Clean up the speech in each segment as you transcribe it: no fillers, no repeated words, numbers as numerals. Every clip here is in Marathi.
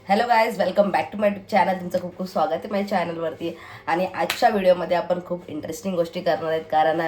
Hello guys, welcome back to my YouTube channel. तुमचं खूप खूप स्वागत आहे माझ्या चॅनलवरती. आणि आजच्या व्हिडिओमध्ये आपण खूप इंटरेस्टिंग गोष्टी करणार आहेत, कारण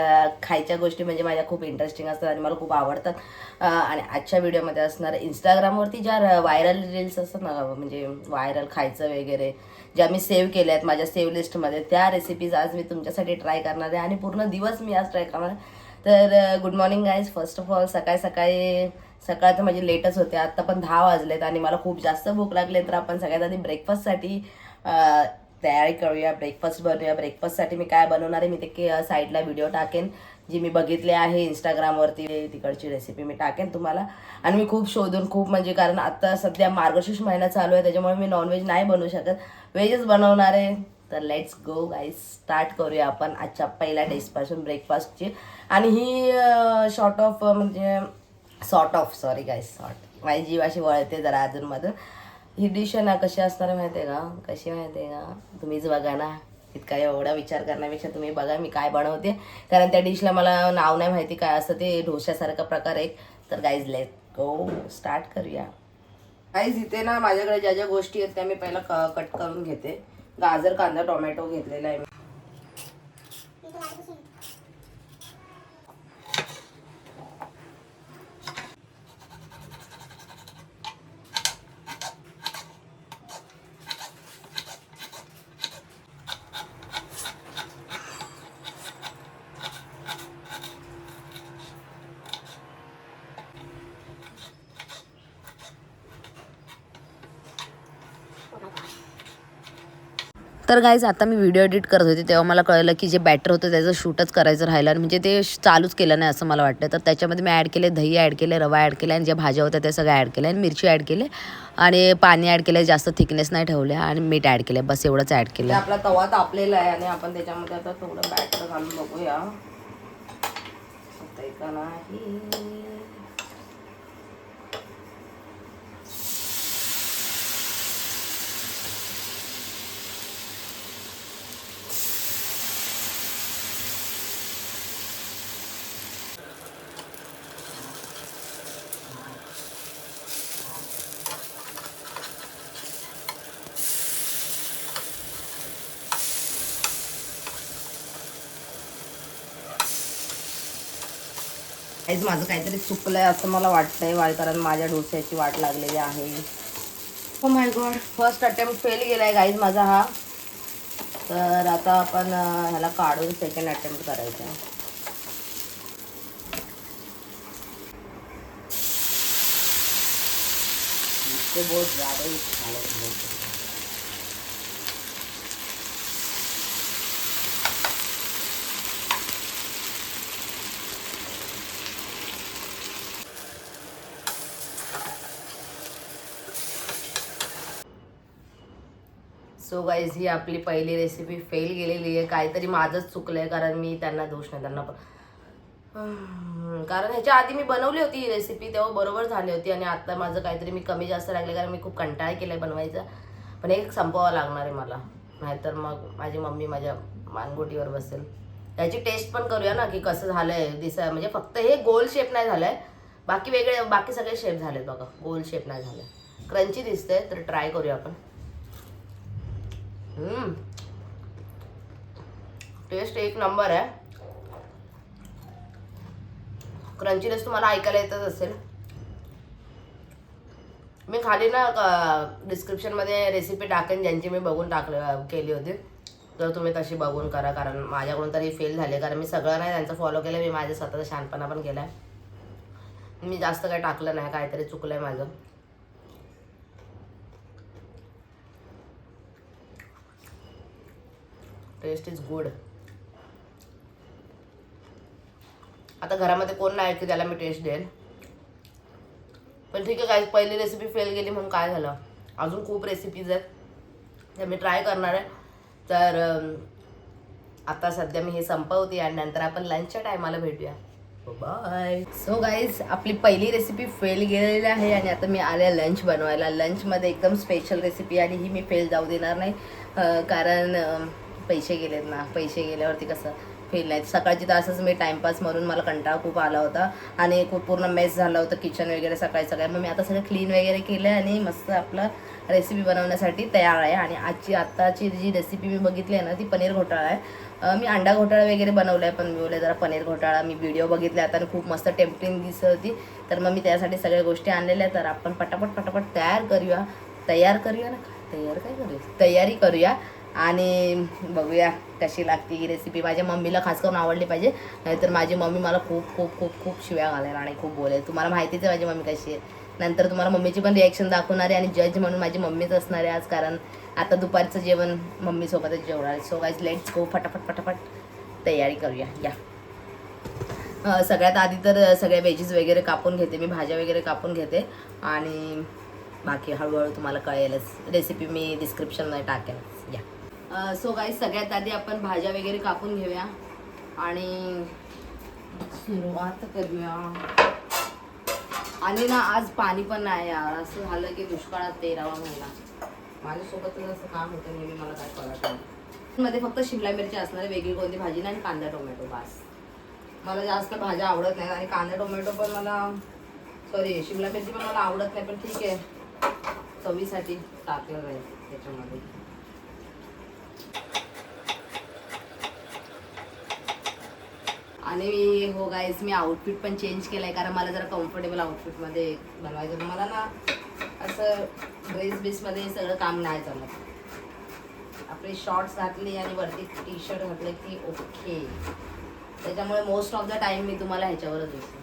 खायच्या गोष्टी म्हणजे माझ्या खूप इंटरेस्टिंग असतात आणि मला खूप आवडतात. आणि आजच्या व्हिडिओमध्ये असणार इंस्टाग्रामवरती ज्या व्हायरल रील्स असतात ना, म्हणजे व्हायरल खायचं वगैरे, ज्या मी सेव्ह केल्या आहेत माझ्या सेव्ह लिस्टमध्ये, त्या रेसिपीज आज मी तुमच्यासाठी ट्राय करणार आहे आणि पूर्ण दिवस मी आज ट्राय करणार आहे. तर good morning guys. First of all सकाळी सकाळी सकाळ तर माझी लेटच होते, आत्ता पण 10 वाजलेत आणि मला खूप जास्त भूक लागली. तर आपण सगळ्यात आधी ब्रेकफास्टसाठी तयारी करूया, ब्रेकफास्ट बनवूया. ब्रेकफास्टसाठी मी काय बनवणार आहे मी ते साईडला व्हिडिओ टाकेन, जी मी बघितले आहे इंस्टाग्रामवरती. तिकडची रेसिपी मी टाकेन तुम्हाला. आणि मी खूप शोधून खूप म्हणजे, कारण आता सध्या मार्गशीर्ष महिना चालू आहे, त्याच्यामुळे मी नॉनव्हेज नाही बनवू शकत, व्हेजच बनवणार आहे. तर लेट्स गो गाईज, स्टार्ट करूया आपण आजच्या पहिल्या डिशपासून, ब्रेकफास्टची. आणि ही सॉर्ट ऑफ सॉरी गाईज, माझी जीव अशी वळते जरा अजूनमधून. ही डिश आहे ना, कशी असणार माहिती आहे का, कशी माहिती आहे का, तुम्हीच बघा ना. इतका एवढा विचार करण्यापेक्षा तुम्ही बघा मी काय बनवते, कारण त्या डिशला मला नाव नाही माहिती काय असतं ते, ढोश्यासारखा प्रकार एक. तर गाईज लेट गो, स्टार्ट करूया. गाईज इथे ना माझ्याकडे ज्या ज्या गोष्टी आहेत त्या मी पहिला कट करून घेते. गाजर, कांदा, टोमॅटो घेतलेला आहे. तर गाईज आता मी व्हिडिओ एडिट करत होते तेव्हा मला कळलं की जे बॅटर होतं त्याचं शूटच करायचं राहिलं, आणि म्हणजे ते चालूच केलं नाही असं मला वाटतं. तर त्याच्यामध्ये मी ॲड केले, दही ॲड केले, रवा ॲड केला, आणि ज्या भाज्या होत्या त्या सगळ्या ॲड केल्या, आणि मिरची ॲड केले, आणि पाणी ॲड केलं, जास्त थिकनेस नाही ठेवल्या, आणि मीठ ॲड केलं. बस एवढंच ॲड केलं. आपला तवा तापलेला आहे आणि आपण त्याच्यामध्ये आता थोडं बॅटर घालून बघूया का नाही. माझं काहीतरी चुकलंय असं मला वाटतंय, कारण माझ्या डोस्याची वाट लागलेली आहे. ओ my God, first attempt fail गेलाय गाईज माझा हा. तर आता आपण ह्याला काढून सेकंड अटेम्प्ट करायचा. इससे बहुत ज़्यादा ही झालं. सो गाईज ही आपली पहिली रेसिपी फेल गेलेली आहे. काहीतरी माझंच चुकलं आहे, कारण मी त्यांना दोष नाही, त्यांना पण कारण ह्याच्या आधी मी बनवली होती ही रेसिपी, तेव्हा बरोबर झाली होती. आणि आता माझं काहीतरी मी कमी जास्त लागले, कारण मी खूप कंटाळा केला आहे बनवायचा. पण एक संपवावं लागणार आहे मला, नाहीतर मग माझी मम्मी माझ्या मानगोटीवर बसेल. त्याची टेस्ट पण करूया ना की कसं झालं आहे म्हणजे फक्त हे गोल शेप नाही झालं आहे, बाकी सगळे शेप झालेत बघा, गोल शेप नाही झाले, क्रंची दिसते. तर ट्राय करूया आपण. टेस्ट एक नंबर आहे. क्रंचीनेस तुम्हाला ऐकायला येतच असेल. मी खाली ना डिस्क्रिप्शनमध्ये रेसिपी टाकेन ज्यांची मी बघून केली होती, तर तुम्ही तशी बघून करा, कारण माझ्याकडून तरी फेल झाले, कारण मी सगळं नाही त्यांचं फॉलो केलं, मी माझ्या स्वतःचा शहाणपणा पण केला आहे. मी जास्त काही टाकलं नाही, काहीतरी चुकलं आहे माझं. Taste is good. आता घरामध्ये कोण नाही की त्याला मी टेस्ट देईल, पण ठीक आहे काय, पहिली रेसिपी फेल गेली म्हणून काय झालं, अजून खूप रेसिपीज आहेत त्या मी ट्राय करणार आहे. तर आता सध्या मी हे संपवते आणि नंतर आपण लंचच्या टायमाला भेटूया. बाय. सो गाईज आपली पहिली रेसिपी फेल गेलेली आहे आणि आता मी आले लंच बनवायला. लंचमध्ये एकदम स्पेशल रेसिपी, आणि ही मी फेल जाऊ देणार नाही, कारण पैसे गेलेत ना, पैसे गेल्यावरती कसं फील नाही. सकाळची तर असंच मी टाईमपास म्हणून मला कंटाळा खूप आला होता आणि खूप पूर्ण मेस झालं होतं किचन वगैरे सकाळी सकाळी. मग मी आता सगळं क्लीन वगैरे केलं आणि मस्त आपलं रेसिपी बनवण्यासाठी तयार आहे. आणि आत्ताची जी रेसिपी मी बघितली आहे ना ती पनीर घोटाळा आहे. मी अंडा घोटाळा वगैरे बनवला आहे, पण मी बोलले जरा पनीर घोटाळा मी व्हिडिओ बघितले आता आणि खूप मस्त टेम्पटिंग दिसत होती. तर मग मी त्यासाठी सगळ्या गोष्टी आणलेल्या. तर आपण पटापट तयारी करूया तयारी करूया आणि बघूया कशी लागते ही रेसिपी. माझ्या मम्मीला खास करून आवडली पाहिजे, नाहीतर माझी मम्मी मला खूप खूप खूप खूप शिव्या घालेल आणि खूप बोलेल. तुम्हाला माहितीच आहे माझी मम्मी कशी आहे. नंतर तुम्हाला मम्मीची पण रिॲक्शन दाखवणार आहे आणि जज म्हणून माझी मम्मीच असणार आहे आज, कारण आता दुपारचं जेवण मम्मीसोबतच जेवणार आहे. सो गाईज लेट्स गो, फटाफट तयारी करूया. या सगळ्यात आधी तर सगळ्या वेजीज वगैरे कापून घेते मी, भाज्या वगैरे कापून घेते आणि बाकी हळूहळू तुम्हाला कळेलच. रेसिपी मी डिस्क्रिप्शनमध्ये टाकेल. या सो गाईज सगळ्यात आधी आपण भाज्या वगैरे कापून घेऊया आणि सुरुवात करूया. आणि ना आज पाणी पण नाही यार, असं झालं की दुष्काळात 13वा महिना. माझ्यासोबतच असं काम होतं नेहमी, मला काय कळत नाही. मध्ये फक्त शिमला मिरची असणार, वेगळी कोणती भाजी नाही, आणि कांदा टोमॅटो बस. मला जास्त भाज्या आवडत नाही आणि कांदा टोमॅटो पण मला शिमला मिरची पण मला आवडत नाही, पण ठीक आहे चवीसाठी टाकलं जाईल त्याच्यामध्ये. आणि हो गाईज मी आउटफिट पण चेंज केलाय, कारण मला जरा कम्फर्टेबल आउटफिटमध्ये बनवायचं. तुम्हाला ना असं ड्रेस बेसमध्ये सगळं काम नाही जमत. आपली शॉर्ट्स घातली आणि वरती टी शर्ट घातलं की ओके. त्याच्यामुळे मोस्ट ऑफ द टाइम मी तुम्हाला ह्याच्यावरच होते.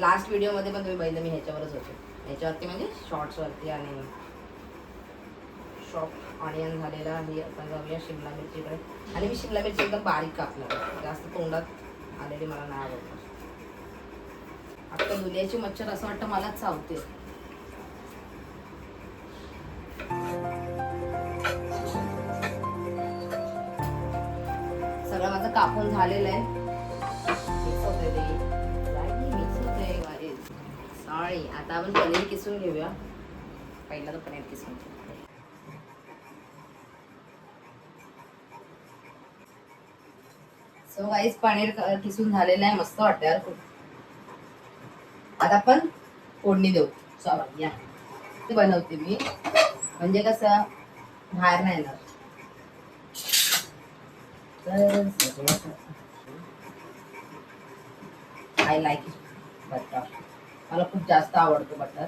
लास्ट व्हिडिओमध्ये पण तुम्ही बघितलं मी ह्याच्यावरच होते, ह्याच्यावरती म्हणजे शॉर्ट्सवरती. आणि शॉप ऑनियन झालेला आहे. आपण जाऊया शिमला मिरचीकडे. आणि मी शिमला मिरची एकदम बारीक कापणार, जास्त तोंडात आलेली मला नाही आवडत. आपल्या दुनियाची मच्छर असं वाटतं मलाच चावते. सगळं माझं कापून झालेलं आहे. मिक्स होते ते मिक्स होते सॉरी. आता आपण पनीर किसून घेऊया. पहिला तर पनीर किसून घेऊ. सो गाईस पनीर किसून झालेलं आहे, मस्त वाटतं यार खूप. आता आपण फोडणी देऊ. सॉरी या बनवते मी, म्हणजे कसं बाहेर नाही येणार. I like it butter. मला खूप जास्त आवडतो बटर.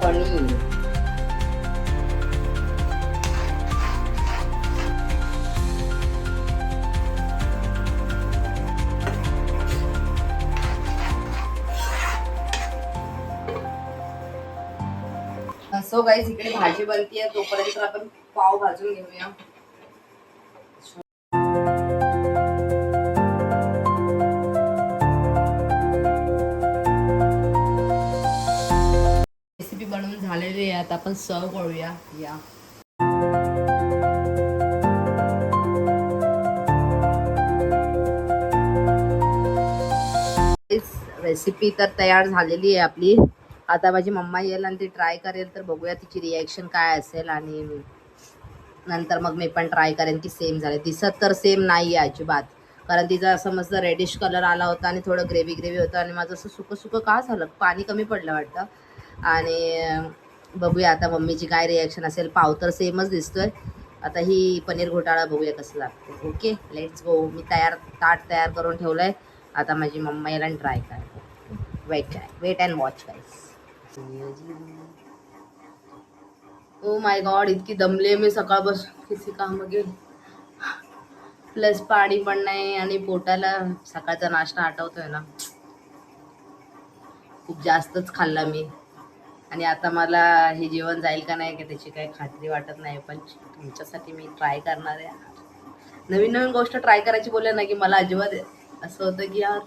पनीर सो गाईस इकडे भाजी बनतीये, तोपर्यंत आपण पाव भाजून घेऊया. रेसिपी बनवून झालेली आहे, आता आपण सर्व करूया. या रेसिपी तर तयार झालेली आहे आपली. आता माझी मम्मा येईल आणि ती ट्राय करेल, तर बघूया तिची रिॲक्शन काय असेल. आणि नंतर मग मी पण ट्राय करेन की सेम झाले. दिसत तर सेम नाही आहे अजिबात, कारण तिचा असं मस्त रेडिश कलर आला होता आणि थोडं ग्रेव्ही होतं. आणि माझं असं सुकं का झालं, पाणी कमी पडलं वाटतं. आणि बघूया आता मम्मीची काय रिॲक्शन असेल. पाव तर सेमच दिसतोय. आता ही पनीर घोटाळा बघूया कसं लागतं. Okay let's go. मी ताट तयार करून ठेवलं आहे. आता माझी मम्मा याला ट्राय करायला. Wait and watch guys. Oh my god, इतकी दमले मी सकाळपासून किती काम घेऊन. प्लस पाणी पण नाही आणि पोटाला सकाळचा नाश्ता आठवतोय ना, खूप जास्तच खाल्ला मी. आणि आता मला हे जेवण जाईल का नाही का त्याची काही खात्री वाटत नाही, पण तुमच्यासाठी मी ट्राय करणार आहे. नवीन नवीन गोष्ट ट्राय करायची बोलले ना की मला अजिबात असं होतं की यार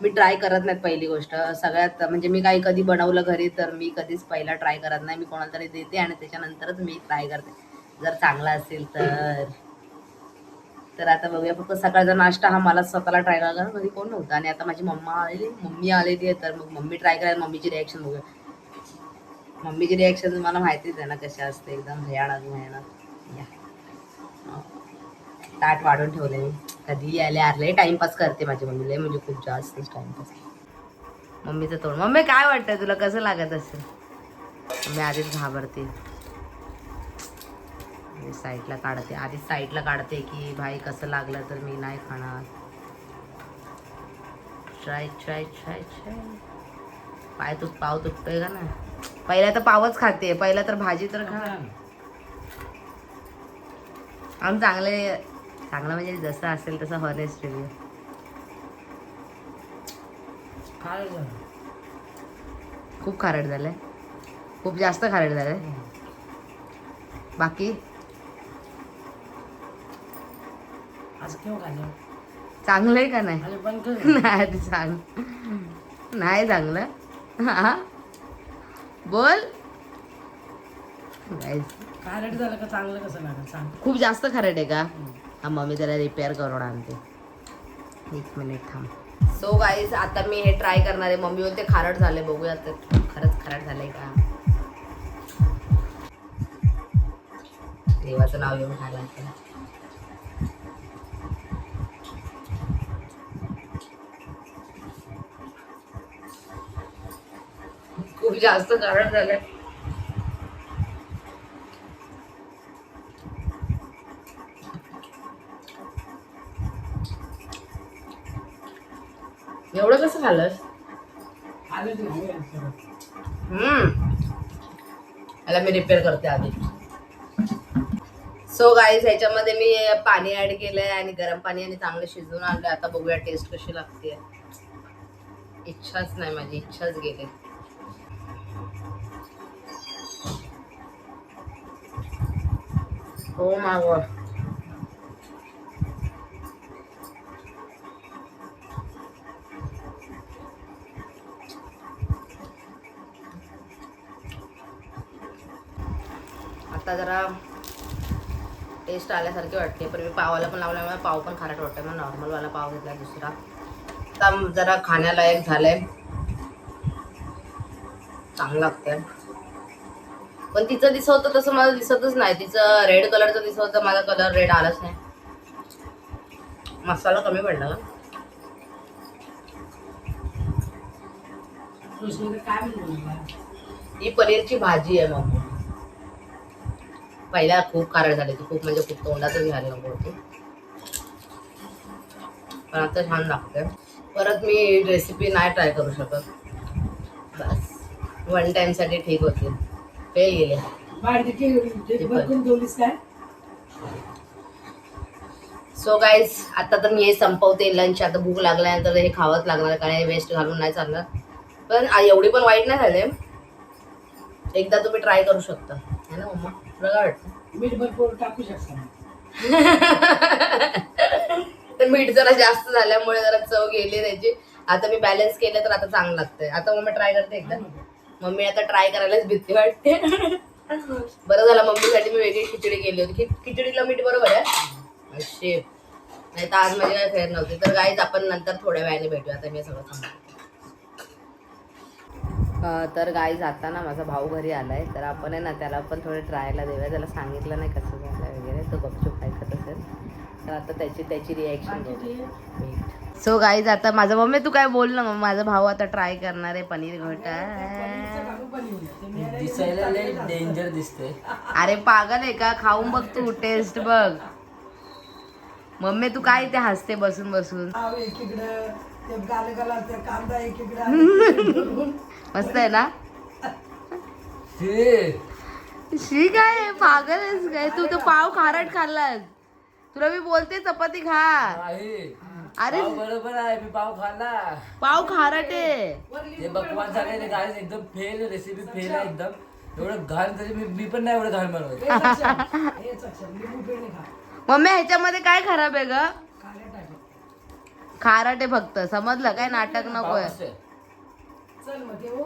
मी ट्राय करत नाहीत. पहिली गोष्ट सगळ्यात म्हणजे मी काही कधी बनवलं घरी तर मी कधीच पहिला ट्राय करत नाही. मी कोणाला तरी देते आणि त्याच्यानंतरच मी ट्राय करते, जर चांगला असेल तर आता बघूया. फक्त सकाळचा नाश्ता हा मला स्वतःला ट्राय करायला घरी कोण नव्हतं आणि आता माझी मम्मी आलेली आहे, तर मग मम्मी ट्राय करायला, मम्मीची रिॲक्शन बघूया. मम्मीची रिॲक्शन तुम्हाला माहितीच आहे ना कशी असते, एकदम भयानक भयानक. या ताट वाढून ठेवले मी, कधी आले आरले टाइमपास करते माझी मम्मी, लय म्हणजे खूप जास्तच टाइमपास. मम्मीचं तोंड, मम्मी काय वाटतंय तुला, कसं लागत असेल? मम्मी आधीच घाबरते, साईडला काढते, आधीच साईडला काढते की भाई कसं लागलं तर मी नाही खाणार. Try try try try. पाव तुटतोय का ना? पहिला तर पावच खाते, पहिला तर भाजी तर खा. आम चांगलं म्हणजे जसं असेल तसं हॉनेस्ट रिव्ह्यू. खूप खारट झालंय, खूप जास्त खारट झालंय. बाकी चांगलं आहे का नाही? नाही सांग, नाही चांगलं. हा बोल. खारट झालं का चांगलं कसं लागेल सांग. खूप जास्त खारट आहे का? हा मम्मी त्याला रिपेअर करून आणते, 1 मिनिट थांब. सो गाईज आता मी हे ट्राय करणार आहे. मम्मी बोलते खारट झाले, बघूया तर खरंच खारट झालंय का. देवाचं नाव घेऊन खायला लागतं. खूप जास्त खारट झालंय. एवढं कसं खाल्लंस? याला मी रिपेअर करते आधी. सो गाईज ह्याच्यामध्ये मी पाणी ऍड केलंय आणि गरम पाणी आणि चांगलं शिजवून आणलं. आता बघूया टेस्ट कशी लागते. इच्छाच नाही, माझी इच्छाच गेली. हो मागव. आता जरा टेस्ट आल्यासारखी वाटते, पण मी पावाला पण लावल्यामुळे पाव पण खारट वाटतंय. मग नॉर्मलवाला पाव घेतला दुसरा. आता जरा खाण्यालायक झालंय, चांगलं लागतंय. पण तिचं दिसत होतं तसं मला दिसतच नाही. तिचं रेड कलरचं दिसत होतं, माझा कलर रेड आलाच नाही. मसाला कमी पडला का? ही पनीरची भाजी आहे मग. पहिला खूप खारट झाली ती, खूप म्हणजे खूप तोंडातच घ्यायला नको होती, पण आता छान लागते. परत मी रेसिपी नाही ट्राय करू शकत, बस 1 टाइम साठी ठीक होती, फेल गेले. सो गाईज आता तर मी हे संपवते लंच. आता भूक लागल्यानंतर हे खावंच लागणार, कारण वेस्ट घालून नाही चालणार. पण एवढी पण वाईट नाही झाले. एकदा तुम्ही ट्राय करू शकता, है ना मम्मा? तुला काय वाटतं? मीठ भरपूर टाकू शकता. तर मीठ जरा जास्त झाल्यामुळे जरा चव गेली त्याची. आता मी बॅलन्स केलं तर आता चांगलं लागतंय. आता मम्मी ट्राय करते एकदा. मम्मी आता ट्राय करायलाच भीती वाटते. बरं झालं मम्मीसाठी मी वेगळी खिचडी केली होती. खिचडीला मीठ बरोबर आहे शेप, नाही तर आज माझी काही फेर नव्हती. तर गाईज आपण नंतर थोड्या वेळाने भेटूया. आता मी सगळं सांगते. तर गाईज आता ना माझा भाऊ घरी आलाय, तर आपण आहे ना त्याला पण थोडे ट्रायला देऊया. त्याला सांगितलं नाही कसं झालं वगैरे, तो गपचूप ऐकत असेल. तर आता त्याची रिॲक्शन बघू. सो गाईज आता माझा मम्मी तू काय बोल ना, मग माझा भाऊ आता ट्राय करणार आहे पनीर घोटा. दिसायला डेंजर दिसते. अरे पागल आहे का, खाऊन बघ तू, टेस्ट बघ. मम्मी तू काय ते हसते बसून बसून. मस्त आहे ना? शी काय पागल आहेस काय तू? तर पाव खारट खाल्लास. तुला मी बोलते चपाती खा. नाही अरे पाव बरोबर आहे, मी पाव खाल्ला. पाव खारटे. ते बकवास झाले ते गाईस, एकदम फेल रेसिपी, फेल आहे एकदम. एवढं घाण तरी मी पण नाही एवढं घाण बनवत. मम्मी ह्याच्यामध्ये काय खराब आहे ग? खारटे फक्त, समजलं काय? नाटक नकोय.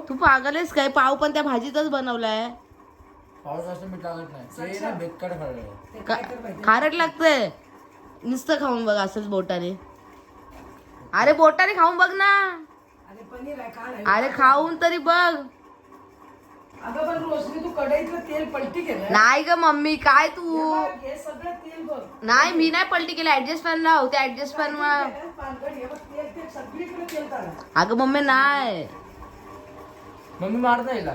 तू पागलेस काय? पाव पण त्या भाजीतच बनवलाय. पाऊस असं मीठ लागत नाही, ते ना बेकार खाल्लं. खारट लागतंय. नुसतं खाऊन बघ असंच बोटाने. अरे बोटाने खाऊन बघ ना. अरे खाऊन तरी बघ. अगं पण रोशनी तू कढईतलं तेल पलटी केलं. नाही ग मम्मी, काय तू? हे सगळं तेल बघ. नाही मी नाही पलटी केलं. ऍडजस्ट फॅन लाव, ते ऍडजस्ट फॅन पानगड हे बघ, तेल तेल सगळीकडे तेल काढा. अगं मम्मी नाही. मम्मी मारता येईल.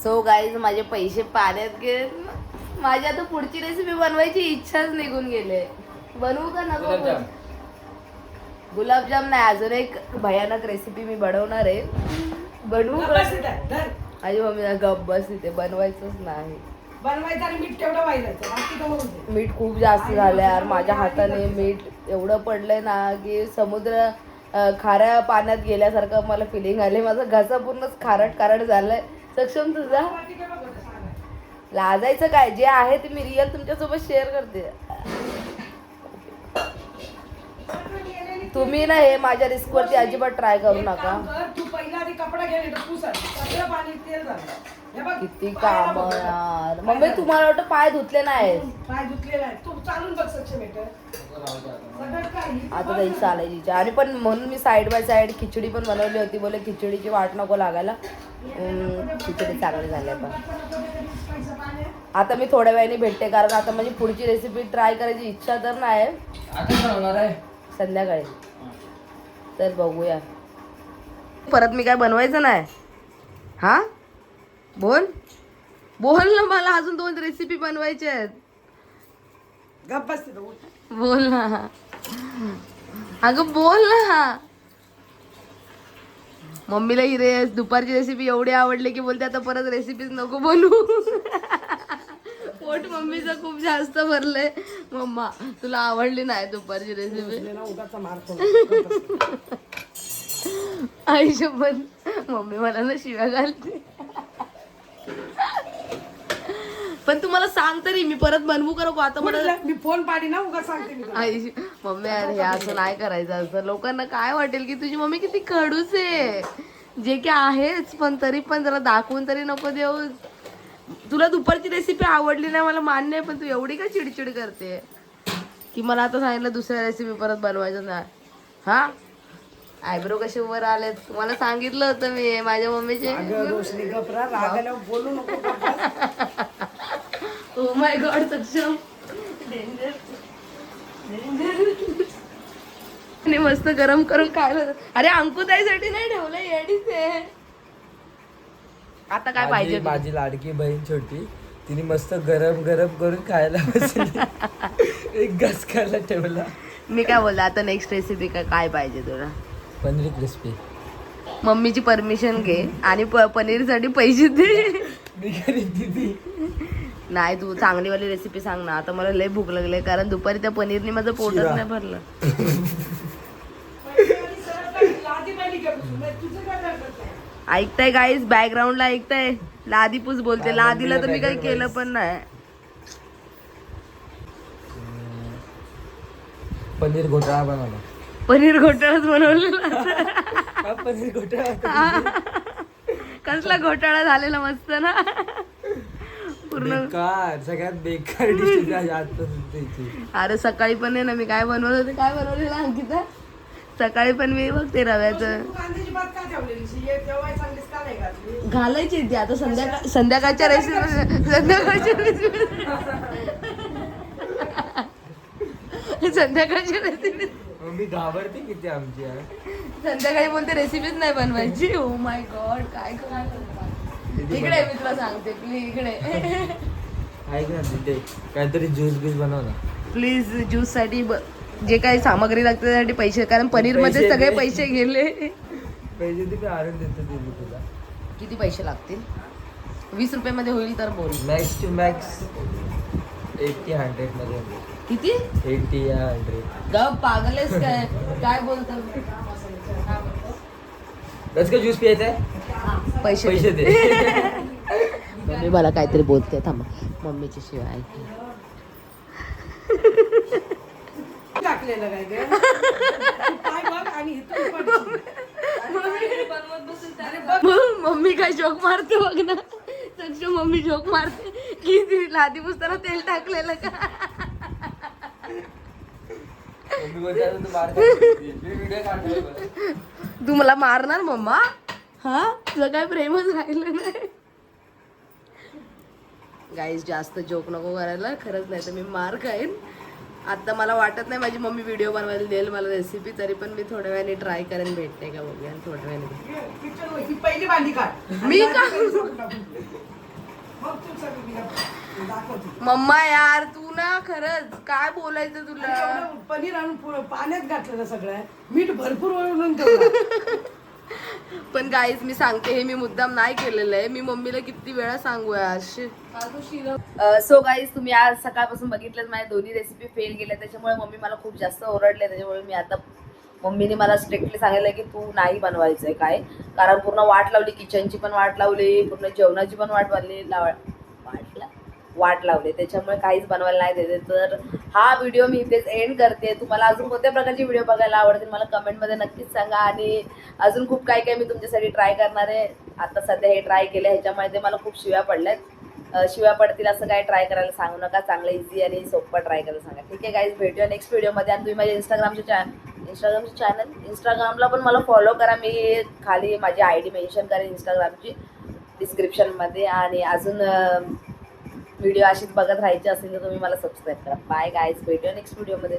सो गाईज माझे पैसे पाण्यात गेले. माझी आता पुढची रेसिपी बनवायची इच्छाच निघून गेले. बनवू का नको? गुलाबजाम. गुलाबजाम नाही, अजून एक भयानक रेसिपी मी बनवणार आहे. बनवू का? बस इथं, धर. माझी मम्मी गप बस इथे, बनवायचंच नाही. बनवायचं आणि मीठ तेवढं व्हायचं, बाकी तर मग होते. मीठ खूप जास्त झालं यार माझ्या हाताने. मीठ एवढं पडलंय ना की समुद्र खाऱ्या पाण्यात गेल्यासारखं मला फिलिंग आले. माझा घसा पूर्णच खारट खारट झालाय. सक्षम तुझा बाकी काय बघ, सांगा. लाजायचं काय? जे आहे ते मी रिअल तुमच्यासोबत शेअर करते. तुम्ही ना हे माझ्या रिस्क वरती अजिबात ट्राय करू एक नका. काम कर, तू पहिला आधी कपडा घे, नाही तर पुस आधी. सगळं पाणी तेल झालं. हे बघ, किती पायाला काम बघ. यार. मम्मी तुम्हाला वाटतं पाय धुतले नाही? पाय धुतलेला आहे. तू चालून बघ सक्षम येतं. सगळं काही. आता तरी चालायची. आणि पण म्हणून मी साईड बाय साईड खिचडी पण बनवली होती. बोले खिचडीची वाट नको लागायला. खिचडी चांगली झाली. पण पैसा पाणी. आता मी थोड्या वेळाने भेटते, कारण आता माझी पुढची रेसिपी ट्राय करायची इच्छा तर नाही. आता बनवणार आहे संध्याकाळी तर बघूया. परत मी काय बनवायचं नाही. हा बोल बोल ना, मला अजून 2 रेसिपी बनवायच्या आहेत. गप्प बस तिथं, उठ. बोल ना अगं, बोल ना. मम्मीला ही दुपारची रेसिपी एवढी आवडली की बोलते आता परत रेसिपीज नको बनवू. पोट मम्मीचं खूप जास्त भरलंय. मम्मा तुला आवडली नाही दुपारची रेसिपी? रोशनीला उगाच मार खाऊ. आयुष्यभर मम्मी मला ना शिव्या घालते. पण तुम्हाला सांग तरी, मी परत बनवू करू आता मला. मी फोन पाडी ना, उगाच सांगते मी तुला. मम्मी अरे हे असं नाही करायचं. असं लोकांना काय वाटेल की तुझी मम्मी किती खडूस आहे. जे की आहेच, पण तरी पण जरा दाखवून तरी नको देऊ. तुला दुपारची रेसिपी आवडली नाही मला मान्य आहे, पण तू एवढी का चिडचिड करते की मला आता सांगितलं दुसऱ्या रेसिपी परत बनवायचं नाही? हा आयब्रो कसे वर आलेत? तुम्हाला सांगितलं होतं मी माझ्या मम्मीचे. अगं रोशनी गपरा, रागाला बोलू नको. गप्प बस. ओ माय गॉड सक्षम. आणि मस्त गरम करून खायला. अरे अंकुताईसाठी नाही ठेवलं, येडीच आहे. आता काय पाहिजे? माझी लाडकी बहीण छोटी, तिने मस्त गरम गरम करून खायला बसली. एक घास खायला ठेवला. मी काय बोलला आता नेक्स्ट रेसिपी काय पाहिजे तुला? पनीर क्रिस्पी. मम्मीची परमिशन घे आणि पनीरसाठी पैसे दे. मी करीन दीदी. नाही तू चांगलीवाली रेसिपी सांग ना. आता मला लय भूक लागले, कारण दुपारी त्या पनीरने माझं पोटच शिरा. नाही भरलं. लादी पाहिली का तुझं काय करताय? ऐकताय गाईज, बॅकग्राऊंडला ऐकताय? लादीपूस बोलते. लादीला तर मी काही केलं पण नाही. पनीर घोटाळा बनवला. पनीर घोटाळाच बनवलेला. पनीर घोटाळा. कसला घोटाळा झालेला मस्त ना. पूर्ण बेकार, सगळ्यात बेकार डिश आजपर्यंतची. अरे सकाळी पण आहे ना मी काय बनवलं होतं, काय बनवलेलं अंकिता? सकाळी पण मी बघते रव्याचं. तू कांद्याची भात का ठेवलेली? जेव्हा चांगलीच का नाही घातली? घालायची ती आता संध्याकाळच्या रेसिपी. संध्याकाळच्या रेसिपी मी घाबरते किती आमची. संध्याकाळी बोलते रेसिपीच नाही बनवायची. ओ माय गॉड, काय इकडे मी तुला सांगते प्लीज. इकडे ऐक ना तिथे काहीतरी ज्यूस बीस बनव ना प्लीज. ज्यूस साठी जे काही सामग्री लागते त्यासाठी पैसे, कारण पनीर मध्ये पैसे सगळे दे. पैसे गेले. पैसे तुम्ही आणून देतो दीदी तुला. किती पैसे लागतील? 20 रुपये मध्ये होईल तर बोल. मॅक्स टू मॅक्स 80-100 मध्ये किती 80 या 100. ग पागलेस काय काय बोलतो रस का ज्यूस प्यायचा आहे पैसे पैसे दे. दे. मम्मी मला काहीतरी बोलते थांबा मम्मीची शिवाय ऐक टाकलेलं काय ग तू पाय बघ आणि इथून पडशील. मम्मी काय जोक मारते बघ ना तशी मम्मी जोक मारते की ती लादी पुसताना तेल टाकलेलं का मम्मी बोलते आता तू मार खाशील. मी व्हिडिओ काढतोय बघ. तू मला मारणार मम्मा हा तुझं काय प्रेमच राहिलं नाही गाईज जास्त जोक नको करायला खरंच नाही तर मी मार खाईन आता मला वाटत नाही माझी मम्मी व्हिडिओ बनवायला देईल मला रेसिपी तरी पण मी थोड्या वेळाने ट्राय करेन भेटते का बघूया आणि थोड्या वेळाने पिक्चर ही पहिली भांडी काढ मी का मग तू सगळं मी दाखवते मम्मा यार तू ना खरंच काय बोलायचं तुला एवढं पनीर आणून पाण्यात घातलेलं सगळं मीठ भरपूर वळून ठेवलं पण गाईज मी सांगते हे मी मुद्दाम नाही केलेलं आहे मी मम्मीला किती वेळा सांगू सो गाईज तुम्ही आज सकाळपासून बघितलं माझ्या दोन्ही रेसिपी फेल गेल्या त्याच्यामुळे मम्मी मला खूप जास्त ओरडले त्याच्यामुळे मी आता मम्मीने मला स्ट्रिक्टली सांगितलं की तू नाही बनवायचंय काय कारण पूर्ण वाट लावली किचनची पण वाट लावली पूर्ण जेवणाची पण वाट लावली त्याच्यामुळे काहीच बनवायला नाही देते तर हा व्हिडिओ मी इथेच एंड करते तुम्हाला अजून कोणत्या प्रकारचे व्हिडिओ बघायला आवडतील मला कमेंटमध्ये नक्कीच सांगा आणि अजून खूप काही काही मी तुमच्यासाठी ट्राय करणार आहे आता सध्या हे ट्राय केले ह्याच्यामुळे ते मला खूप शिव्या पडल्यात शिव्या पडतील असं काय ट्राय करायला सांगू नका चांगलं इझी आणि सोपं ट्राय करायला सांगा ठीक आहे गाईज भेटूया नेक्स्ट व्हिडिओमध्ये आणि तुम्ही माझ्या इंस्टाग्रामचे चॅनल इंस्टाग्रामला पण मला फॉलो करा मी खाली माझी ID मेन्शन करेन इंस्टाग्रामची डिस्क्रिप्शनमध्ये आणि अजून व्हिडिओ अशीच बघत राहायचे असेल तर तुम्ही मला सबस्क्राईब करा बाय गाईज भेटूया नेक्स्ट व्हिडिओमध्ये